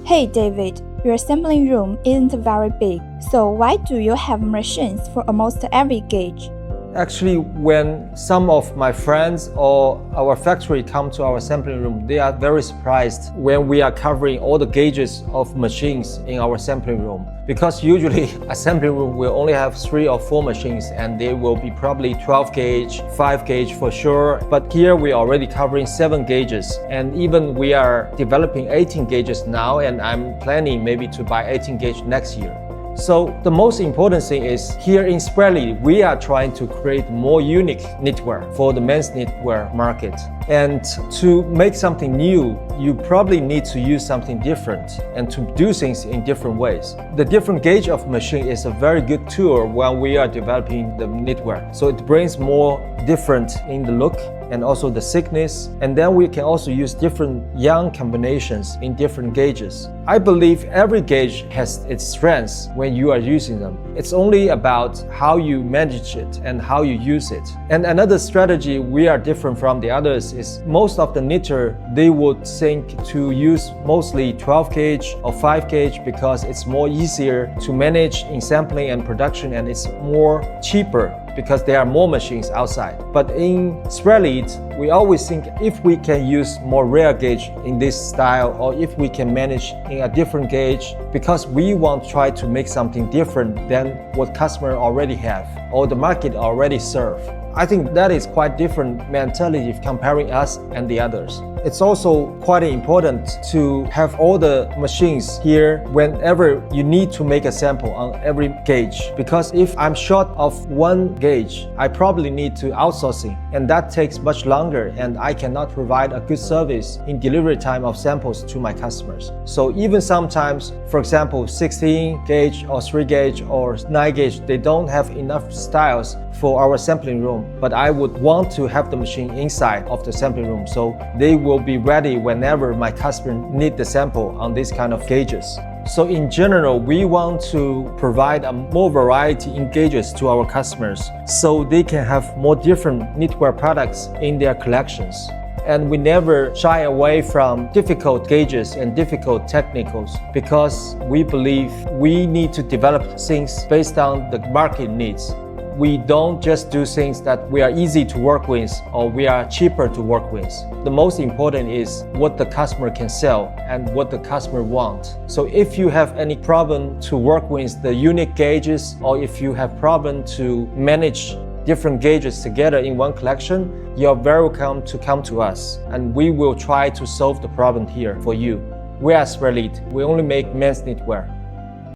Hey David, your assembling room isn't very big, so why do you have machines for almost every gauge? Actually, when some of my friends or our factory come to our sampling room, they are very surprised when we are covering all the gauges of machines in our sampling room. Because usually a sampling room will only have 3 or 4 machines and they will be probably 12 gauge, 5 gauge for sure. But here we are already covering 7 gauges, and even we are developing 18 gauges now, and I'm planning maybe to buy 18 gauge next year. So the most important thing is here in Spreadly, we are trying to create more unique knitwear for the men's knitwear market. And to make something new, you probably need to use something different and to do things in different ways. The different gauge of machine is a very good tool when we are developing the knitwear. So it brings more different in the look and also the thickness, and then we can also use different yarn combinations in different gauges. I believe every gauge has its strengths when you are using them. It's only about how you manage it and how you use it. And another strategy we are different from the others is most of the knitter, they would think to use mostly 12 gauge or 5 gauge because it's more easier to manage in sampling and production, and it's more cheaper because there are more machines outside. But in Spreadly, we always think if we can use more rare gauge in this style, or if we can manage in a different gauge, because we want to try to make something different than what customer already have or the market already serve. I think that is quite different mentality comparing us and the others. It's also quite important to have all the machines here whenever you need to make a sample on every gauge. Because if I'm short of one gauge, I probably need to outsourcing, and that takes much longer, and I cannot provide a good service in delivery time of samples to my customers. So even sometimes, for example, 16 gauge or 3 gauge or 9 gauge, they don't have enough styles for our sampling room, but I would want to have the machine inside of the sampling room, so they will be ready whenever my customer need the sample on these kind of gauges. So in general, we want to provide a more variety in gauges to our customers so they can have more different knitwear products in their collections. And we never shy away from difficult gauges and difficult technicals because we believe we need to develop things based on the market needs. We don't just do things that we are easy to work with or we are cheaper to work with. The most important is what the customer can sell and what the customer wants. So if you have any problem to work with the unique gauges, or if you have problem to manage different gauges together in one collection, you're very welcome to come to us, and we will try to solve the problem here for you. We are Spreadly. We only make men's knitwear.